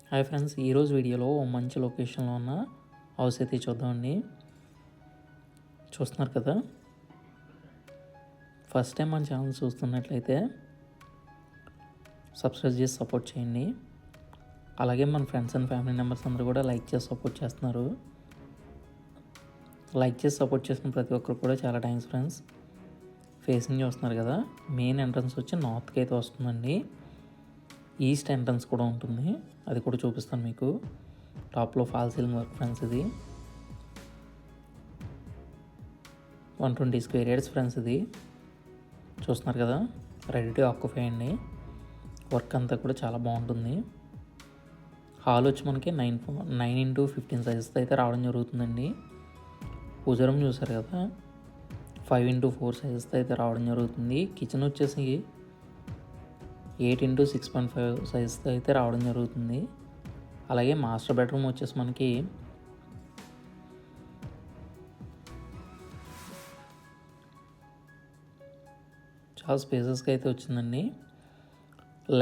Hi friends, ఈరోజు వీడియోలో మంచి లొకేషన్లో ఉన్న హౌస్ అయితే చూద్దామండి. చూస్తున్నారు కదా, ఫస్ట్ టైం మన ఛానల్ చూస్తున్నట్లయితే సబ్స్క్రైబ్ చేసి సపోర్ట్ చేయండి. అలాగే మన ఫ్రెండ్స్ అండ్ ఫ్యామిలీ మెంబర్స్ అందరూ కూడా లైక్ చేసి సపోర్ట్ చేస్తున్నారు. లైక్ చేసి సపోర్ట్ చేసిన ప్రతి ఒక్కరు కూడా చాలా థ్యాంక్స్ ఫ్రెండ్స్. ఫేసింగ్ చూస్తున్నారు కదా, మెయిన్ ఎంట్రన్స్ వచ్చి నార్త్కి అయితే వస్తుందండి. ఈస్ట్ ఎంట్రన్స్ కూడా ఉంటుంది, అది కూడా చూపిస్తాను మీకు. టాప్లో ఫాల్ సీలింగ్ వర్క్ ఫ్రెండ్స్. ఇది 120 స్క్వేర్ యార్డ్స్ ఫ్రెండ్స్. ఇది చూస్తున్నారు కదా, రెడీ టు ఆక్యుపై అండి. వర్క్ అంతా కూడా చాలా బాగుంటుంది. హాల్ వచ్చి మనకి 9x15 సైజెస్తో అయితే రావడం జరుగుతుందండి. పూజ రూమ్ చూసారు కదా, 5x4 సైజెస్తో అయితే రావడం జరుగుతుంది. కిచెన్ వచ్చేసి 8x6.5 సైజుతో అయితే రావడం జరుగుతుంది. అలాగే మాస్టర్ బెడ్రూమ్ వచ్చేసి మనకి చాలా స్పేసెస్గా అయితే వచ్చిందండి.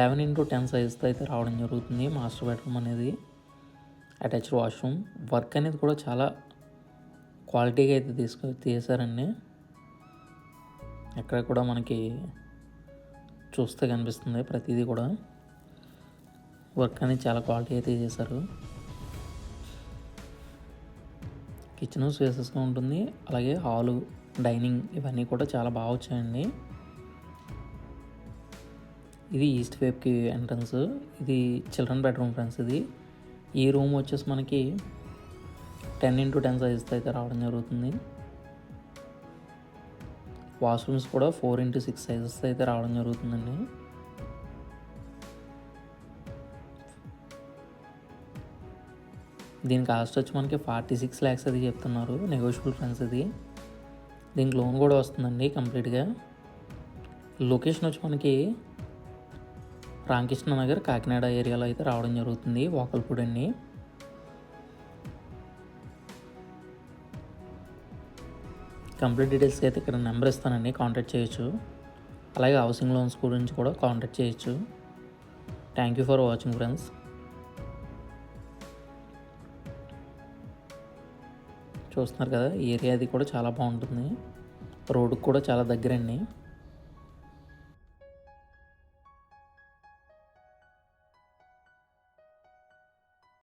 11x10 సైజుతో అయితే రావడం జరుగుతుంది మాస్టర్ బెడ్రూమ్ అనేది. అటాచ్డ్ వాష్రూమ్ వర్క్ అనేది కూడా చాలా క్వాలిటీగా అయితే తీసారండి. ఎక్కడ కూడా మనకి చూస్తే కనిపిస్తుంది ప్రతిదీ కూడా. వర్క్ అనేది చాలా క్వాలిటీ అయితే చేశారు. కిచెన్ స్పేసెస్గా ఉంటుంది. అలాగే హాలు, డైనింగ్ ఇవన్నీ కూడా చాలా బాగా వచ్చాయండి. ఇది ఈస్ట్ వైపుకి ఎంట్రన్స్. ఇది చిల్డ్రన్ బెడ్రూమ్ ఫ్రెండ్స్. ఇది ఈ రూమ్ వచ్చేసి మనకి 10x10 సైజుతో అయితే రావడం జరుగుతుంది. వాష్రూమ్స్ కూడా 4x6 సైజెస్ అయితే రావడం జరుగుతుందండి. దీని కాస్ట్ వచ్చి మనకి 46 lakhs అది చెప్తున్నారు, నెగోషియబుల్ ఫ్రెండ్స్. ఇది దీనికి లోన్ కూడా వస్తుందండి కంప్లీట్గా. లొకేషన్ వచ్చి మనకి రామకృష్ణ నగర్, కాకినాడ ఏరియాలో అయితే రావడం జరుగుతుంది. వాకల్పూడి అండి. కంప్లీట్ డీటెయిల్స్కి అయితే ఇక్కడ నెంబర్ ఇస్తానండి, కాంటాక్ట్ చేయొచ్చు. అలాగే హౌసింగ్ లోన్స్ గురించి కూడా కాంటాక్ట్ చేయొచ్చు. Thank you for watching friends. చూస్తున్నారు కదా, ఏరియా అది కూడా చాలా బాగుంటుంది. రోడ్డుకు కూడా చాలా దగ్గరండి.